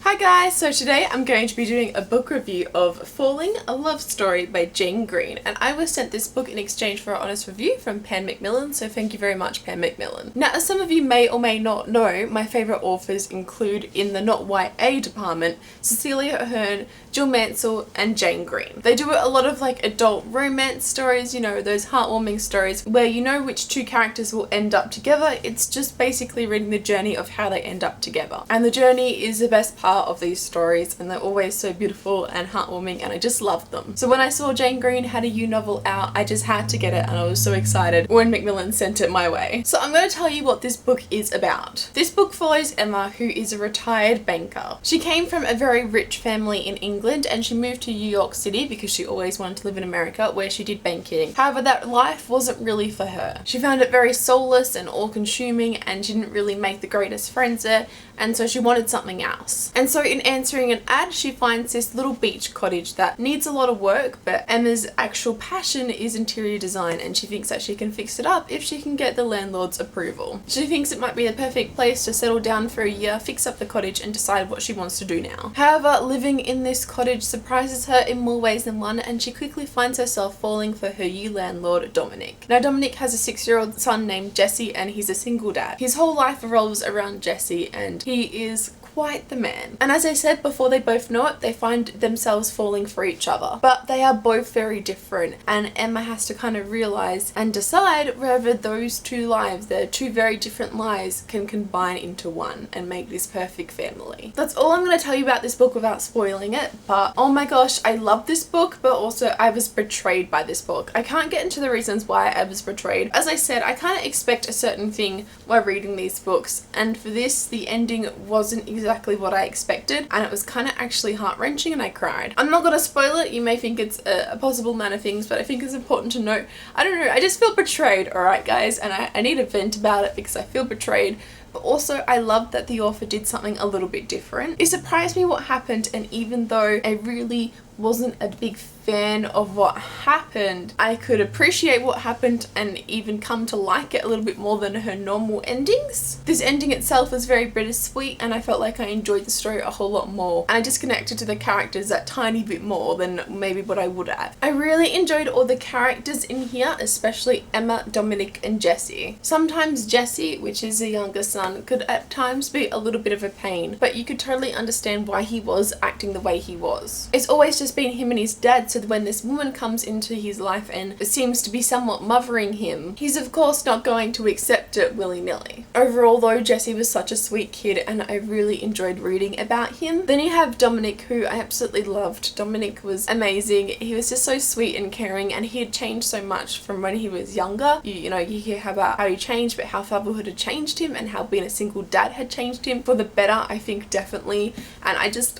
Hi guys, so today I'm going to be doing a book review of Falling, a Love Story by Jane Green, and I was sent this book in exchange for an honest review from Pan Macmillan, so thank you very much, Pan Macmillan. Now, as some of you may or may not know, my favourite authors include, in the not YA department, Cecilia Ahern, Jill Mansell and Jane Green. They do a lot of like adult romance stories, you know, those heartwarming stories where you know which two characters will end up together. It's just basically reading the journey of how they end up together. And the journey is the best part of these stories, and they're always so beautiful and heartwarming, and I just love them. So when I saw Jane Green had a new novel out, I just had to get it, and I was so excited when Macmillan sent it my way. So I'm going to tell you what this book is about. This book follows Emma, who is a retired banker. She came from a very rich family in England, and she moved to New York City because she always wanted to live in America, where she did banking. However, that life wasn't really for her. She found it very soulless and all-consuming, and she didn't really make the greatest friends there, and so she wanted something else. And so in answering an ad, she finds this little beach cottage that needs a lot of work, but Emma's actual passion is interior design, and she thinks that she can fix it up if she can get the landlord's approval. She thinks it might be the perfect place to settle down for a year, fix up the cottage and decide what she wants to do now. However, living in this cottage surprises her in more ways than one, and she quickly finds herself falling for her new landlord, Dominic. Now, Dominic has a 6-year-old son named Jesse, and he's a single dad. His whole life revolves around Jesse, and he is quite the man. And as I said, before they both know it, they find themselves falling for each other. But they are both very different, and Emma has to kind of realize and decide whether those two lives, their two very different lives, can combine into one and make this perfect family. That's all I'm going to tell you about this book without spoiling it, but oh my gosh, I love this book, but also I was betrayed by this book. I can't get into the reasons why I was betrayed. As I said, I kind of expect a certain thing while reading these books, and for this, the ending wasn't exactly what I expected, and it was kind of actually heart-wrenching, and I cried. I'm not gonna spoil it. You may think it's a possible amount of things, but I think it's important to note. I don't know, I just feel betrayed, alright guys, and I need to vent about it because I feel betrayed. But also, I love that the author did something a little bit different. It surprised me what happened, and even though I really wasn't a big fan of what happened, I could appreciate what happened and even come to like it a little bit more than her normal endings. This ending itself was very bittersweet, and I felt like I enjoyed the story a whole lot more, and I just connected to the characters that tiny bit more than maybe what I would have. I really enjoyed all the characters in here, especially Emma, Dominic and Jesse. Sometimes Jesse, which is the younger son, could at times be a little bit of a pain, but you could totally understand why he was acting the way he was. It's always just been him and his dad, so when this woman comes into his life and seems to be somewhat mothering him, he's of course not going to accept it willy-nilly. Overall though, Jesse was such a sweet kid, and I really enjoyed reading about him. Then you have Dominic, who I absolutely loved. Dominic was amazing. He was just so sweet and caring, and he had changed so much from when he was younger. You know, you hear about how he changed, but how fatherhood had changed him, and how being a single dad had changed him for the better, I think, definitely. And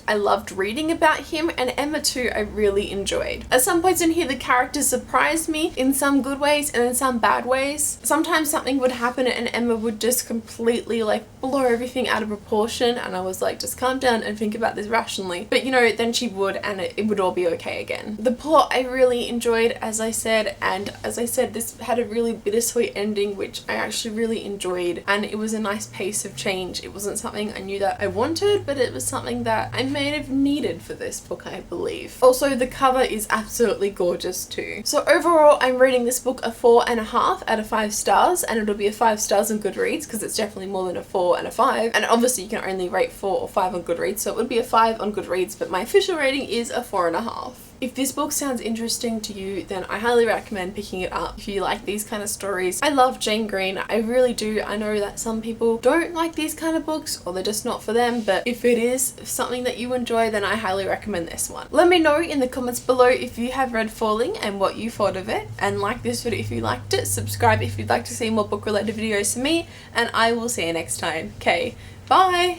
I loved reading about him, and Emma too, I really enjoyed. At some points in here, the characters surprised me in some good ways and in some bad ways. Sometimes something would happen and Emma would just completely like blow everything out of proportion, and I was like, just calm down and think about this rationally. But you know, then she would, and it would all be okay again. The plot I really enjoyed, as I said, and as I said, this had a really bittersweet ending, which I actually really enjoyed, and it was a nice pace of change. It wasn't something I knew that I wanted, but it was something that I may have needed for this book, I believe. Also, the cover is absolutely gorgeous too. So overall, I'm rating this book a 4.5 out of 5 stars, and it'll be a 5 stars on Goodreads because it's definitely more than a 4 and a 5, and obviously you can only rate 4 or 5 on Goodreads, so it would be a 5 on Goodreads, but my official rating is a 4.5. If this book sounds interesting to you, then I highly recommend picking it up if you like these kind of stories. I love Jane Green, I really do. I know that some people don't like these kind of books, or they're just not for them, but if it is something that you enjoy, then I highly recommend this one. Let me know in the comments below if you have read Falling and what you thought of it, and like this video if you liked it, subscribe if you'd like to see more book related videos from me, and I will see you next time. Okay, bye!